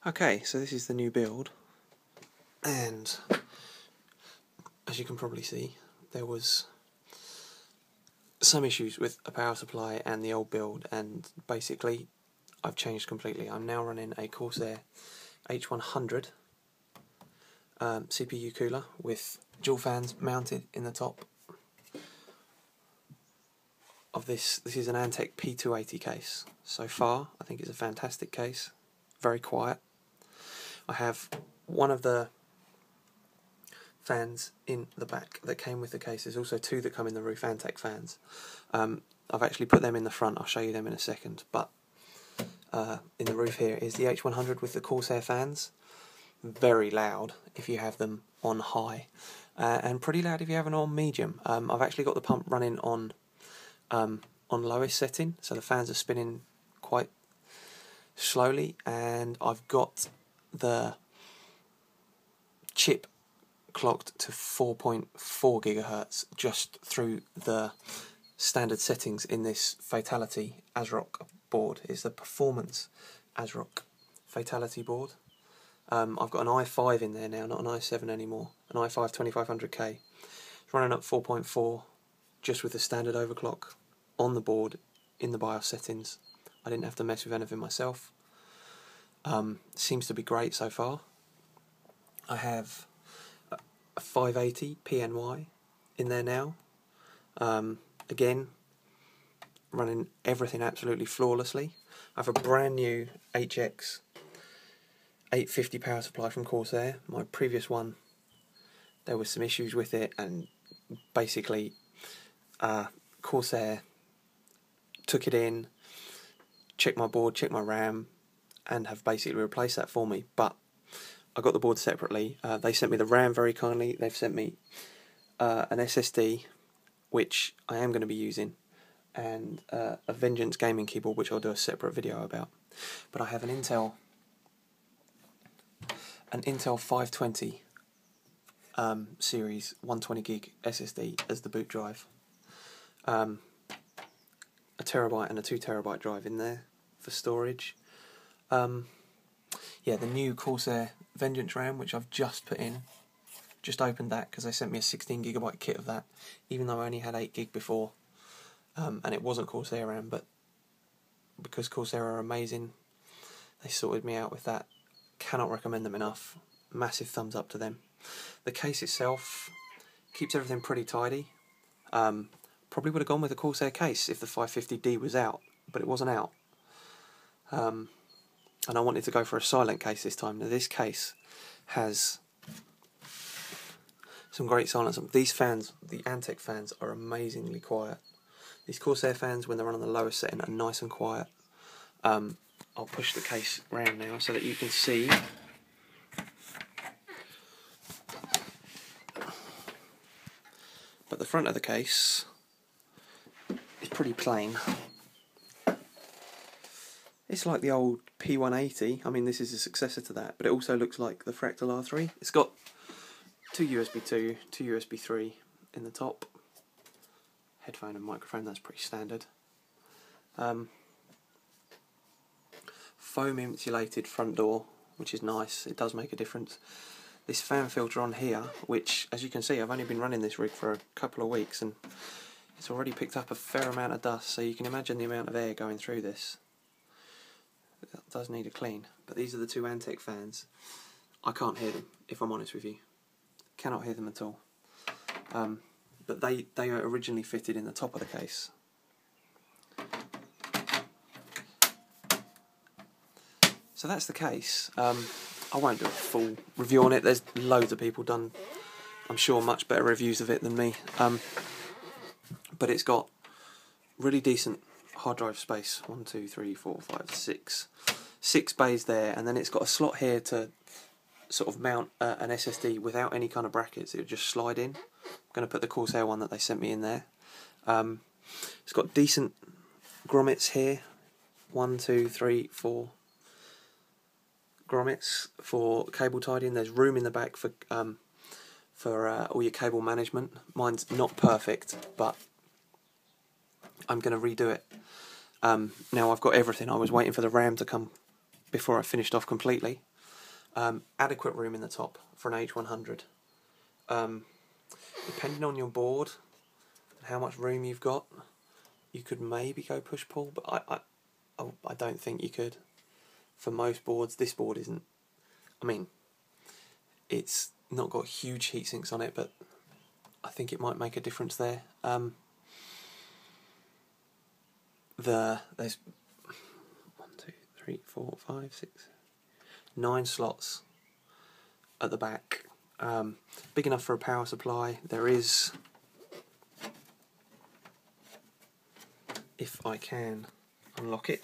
Okay, so this is the new build, and as you can probably see, there was some issues with a power supply and the old build, and basically I've changed completely. I'm now running a Corsair H100 CPU Cooler with dual fans mounted in the top of this. This is an Antec P280 case. So far, I think it's a fantastic case, very quiet. I have one of the fans in the back that came with the case. There's also two that come in the roof, Antec fans. I've actually put them in the front, I'll show you them in a second, but in the roof here is the H100 with the Corsair fans. Very loud if you have them on high, and pretty loud if you have them on medium. I've actually got the pump running on lowest setting, so the fans are spinning quite slowly, and I've got the chip clocked to 4.4 gigahertz just through the standard settings in this Fatal1ty ASROCK board. It's the Performance ASROCK Fatal1ty board. I've got an i5 in there now, not an i7 anymore, an i5 2500K. It's running at 4.4 just with the standard overclock on the board in the BIOS settings. I didn't have to mess with anything myself. Seems to be great so far. I have a 580 PNY in there now. Again, running everything absolutely flawlessly. I have a brand new HX850 power supply from Corsair. My previous one, there was some issues with it, and basically Corsair took it in, checked my board, checked my RAM, and have basically replaced that for me. But I got the board separately. They sent me the RAM very kindly. They've sent me an SSD, which I am going to be using, and a Vengeance gaming keyboard, which I'll do a separate video about. But I have an Intel 520 series 120 gig SSD as the boot drive. A terabyte and a 2 terabyte drive in there for storage. Yeah, the new Corsair Vengeance RAM, which I've just put in, just opened that because they sent me a 16 gigabyte kit of that, even though I only had 8 gig before, and it wasn't Corsair RAM, but because Corsair are amazing, they sorted me out with that. Cannot recommend them enough. Massive thumbs up to them. The case itself keeps everything pretty tidy. Probably would have gone with a Corsair case if the 550D was out, but it wasn't out. And I wanted to go for a silent case this time. Now this case has some great silence. These fans, the Antec fans, are amazingly quiet. These Corsair fans, when they're on the lowest setting, are nice and quiet. I'll push the case round now so that you can see. But the front of the case is pretty plain. It's like the old P180. I mean, this is a successor to that, but it also looks like the Fractal R3. It's got two USB 2, two USB 3 in the top. Headphone and microphone, that's pretty standard. Foam insulated front door, which is nice. It does make a difference. This fan filter on here, which, as you can see, I've only been running this rig for a couple of weeks, and it's already picked up a fair amount of dust, so you can imagine the amount of air going through this. It does need a clean. But these are the two Antec fans. I can't hear them, if I'm honest with you. Cannot hear them at all. But they are originally fitted in the top of the case. So that's the case. I won't do a full review on it. There's loads of people done, I'm sure, much better reviews of it than me. But it's got really decent hard drive space. 1, 2, 3, 4, 5, 6. 6 bays there, and then it's got a slot here to sort of mount an SSD without any kind of brackets. It would just slide in. I'm going to put the Corsair one that they sent me in there. It's got decent grommets here. 1, 2, 3, 4 grommets for cable tidying. There's room in the back for all your cable management. Mine's not perfect, but I'm going to redo it. Now I've got everything. I was waiting for the RAM to come before I finished off completely. Adequate room in the top for an H100. Depending on your board and how much room you've got, you could maybe go push-pull, but I don't think you could. For most boards, this board isn't. I mean, it's not got huge heat sinks on it, but I think it might make a difference there. There's 1, 2, 3, 4, 5, 6, 9 slots at the back. Big enough for a power supply. There is, if I can unlock it,